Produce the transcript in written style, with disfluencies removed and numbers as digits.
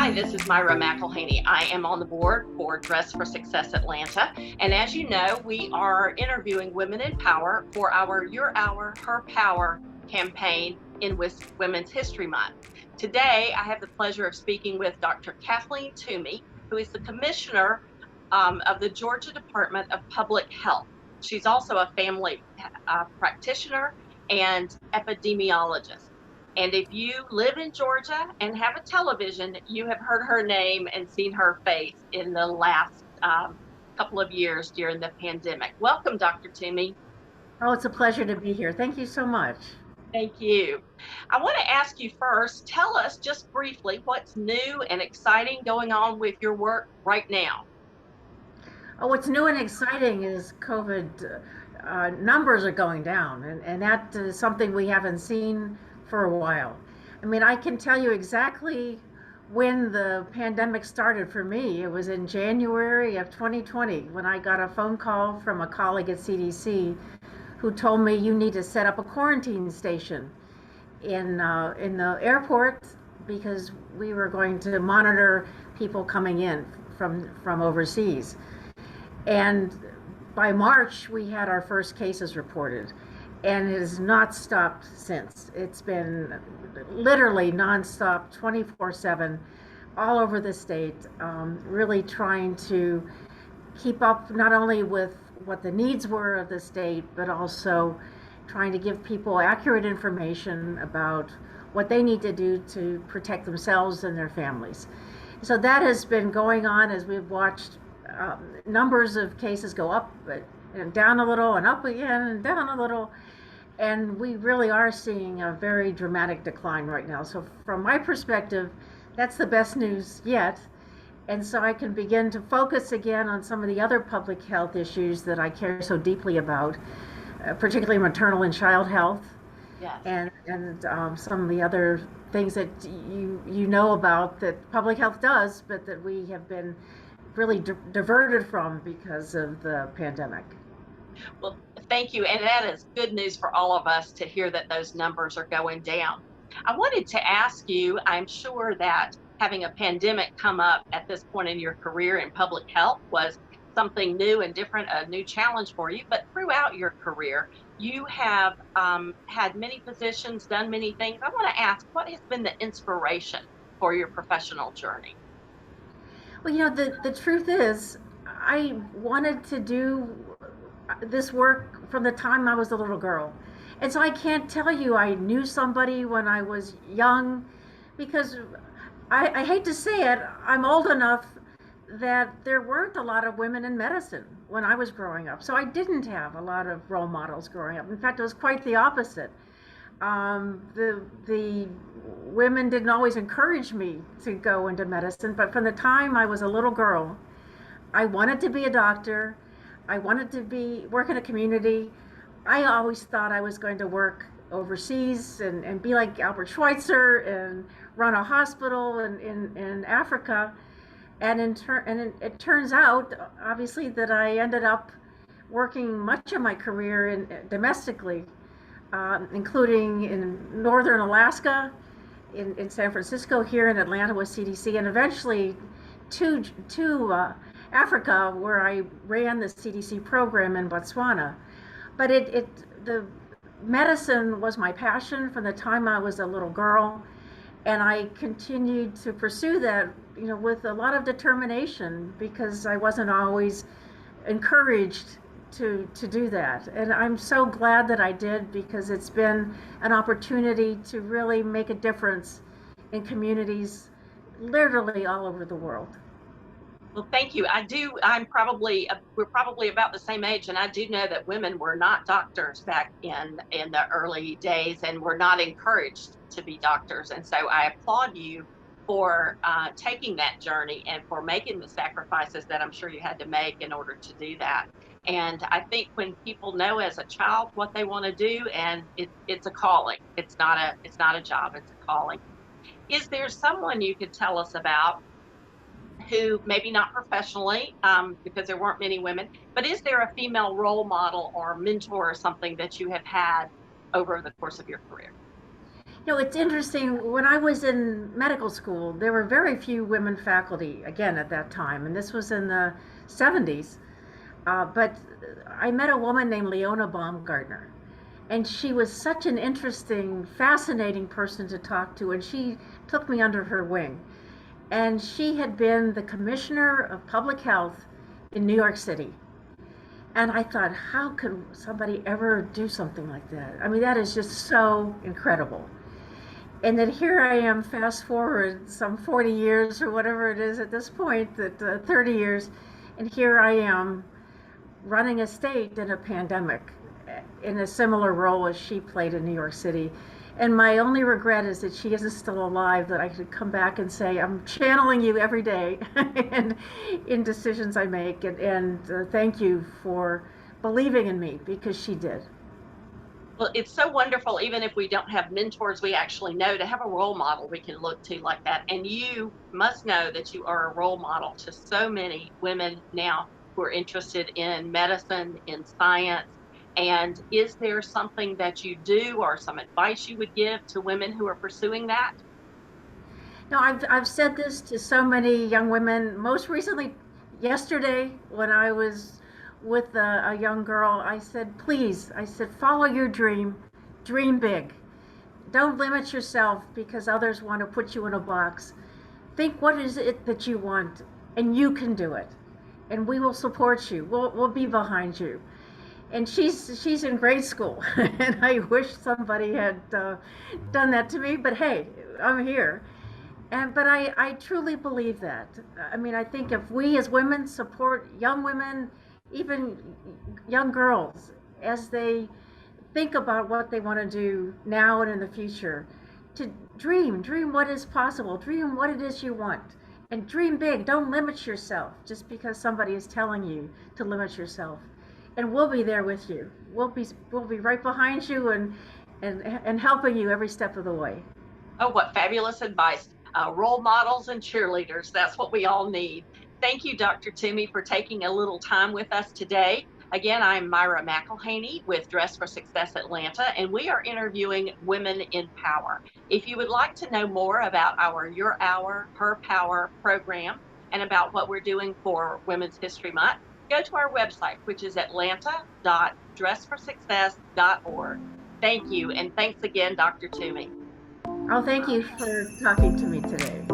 Hi, this is Myra McElhaney. I am on the board for Dress for Success Atlanta. And as you know, we are interviewing women in power for our Your Hour, Her Power campaign in Women's History Month. Today, I have the pleasure of speaking with Dr. Kathleen Toomey, who is the Commissioner of the Georgia Department of Public Health. She's also a family practitioner and epidemiologist. And if you live in Georgia and have a television, you have heard her name and seen her face in the last couple of years during the pandemic. Welcome, Dr. Toomey. Oh, it's a pleasure to be here. Thank you so much. Thank you. I want to ask you first, tell us just briefly what's new and exciting going on with your work right now. Oh, what's new and exciting is COVID numbers are going down, and that is something we haven't seen for a while. I mean, I can tell you exactly when the pandemic started for me. It was in January of 2020 when I got a phone call from a colleague at CDC who told me you need to set up a quarantine station in the airport because we were going to monitor people coming in from overseas. And by March, we had our first cases reported, and it has not stopped since. It's been literally nonstop, 24/7, all over the state, really trying to keep up not only with what the needs were of the state, but also trying to give people accurate information about what they need to do to protect themselves and their families. So that has been going on as we've watched numbers of cases go up and down a little and up again and down a little. And we really are seeing a very dramatic decline right now. So from my perspective, that's the best news yet. And so I can begin to focus again on some of the other public health issues that I care so deeply about, particularly maternal and child health. Yes. And some of the other things that you know about that public health does, but that we have been really diverted from because of the pandemic. Well, thank you. And that is good news for all of us to hear that those numbers are going down. I wanted to ask you, I'm sure that having a pandemic come up at this point in your career in public health was something new and different, a new challenge for you. But throughout your career, you have had many positions, done many things. I want to ask, what has been the inspiration for your professional journey? Well, the truth is, I wanted to do this work from the time I was a little girl. And so I can't tell you I knew somebody when I was young, because I hate to say it, I'm old enough that there weren't a lot of women in medicine when I was growing up. So I didn't have a lot of role models growing up. In fact, it was quite the opposite. The women didn't always encourage me to go into medicine, but from the time I was a little girl, I wanted to be a doctor. I wanted to work in a community. I always thought I was going to work overseas and be like Albert Schweitzer and run a hospital in Africa. And it turns out, obviously, that I ended up working much of my career domestically, including in northern Alaska, in San Francisco, here in Atlanta with CDC, and eventually to Africa, where I ran the CDC program in Botswana. But the medicine was my passion from the time I was a little girl, and I continued to pursue that, with a lot of determination, because I wasn't always encouraged to do that. And I'm so glad that I did, because it's been an opportunity to really make a difference in communities literally all over the world. Well, thank you. We're probably about the same age, and I do know that women were not doctors back in the early days and were not encouraged to be doctors. And so I applaud you for taking that journey and for making the sacrifices that I'm sure you had to make in order to do that. And I think when people know as a child what they want to do, and it's a calling, it's not a job, it's a calling. Is there someone you could tell us about who, maybe not professionally, because there weren't many women, but is there a female role model or mentor or something that you have had over the course of your career? It's interesting. When I was in medical school, there were very few women faculty, again, at that time, and this was in the 70s. But I met a woman named Leona Baumgartner, and she was such an interesting, fascinating person to talk to, and she took me under her wing. And she had been the commissioner of public health in New York City. And I thought, how could somebody ever do something like that? I mean, that is just so incredible. And then here I am, fast forward some 40 years or whatever it is at this point, that 30 years, and here I am running a state in a pandemic in a similar role as she played in New York City. And my only regret is that she isn't still alive, that I could come back and say, I'm channeling you every day and in decisions I make. And thank you for believing in me, because she did. Well, it's so wonderful, even if we don't have mentors we actually know, to have a role model we can look to like that. And you must know that you are a role model to so many women now who are interested in medicine, in science. And is there something that you do or some advice you would give to women who are pursuing that? No, I've said this to so many young women. Most recently, yesterday, when I was with a young girl, I said, please, I said, follow your dream, dream big. Don't limit yourself because others want to put you in a box. Think, what is it that you want, and you can do it. And we will support you. We'll be behind you. And she's in grade school, and I wish somebody had done that to me. But hey, I'm here. But I truly believe that. I mean, I think if we as women support young women, even young girls, as they think about what they want to do now and in the future, to dream what is possible, dream what it is you want, and dream big. Don't limit yourself just because somebody is telling you to limit yourself. And we'll be there with you. We'll be right behind you and helping you every step of the way. Oh, what fabulous advice. Role models and cheerleaders. That's what we all need. Thank you, Dr. Toomey, for taking a little time with us today. Again, I'm Myra McElhaney with Dress for Success Atlanta, and we are interviewing women in power. If you would like to know more about our Your Hour, Her Power program and about what we're doing for Women's History Month, go to our website, which is atlanta.dressforsuccess.org. Thank you, and thanks again, Dr. Toomey. Oh, thank you for talking to me today.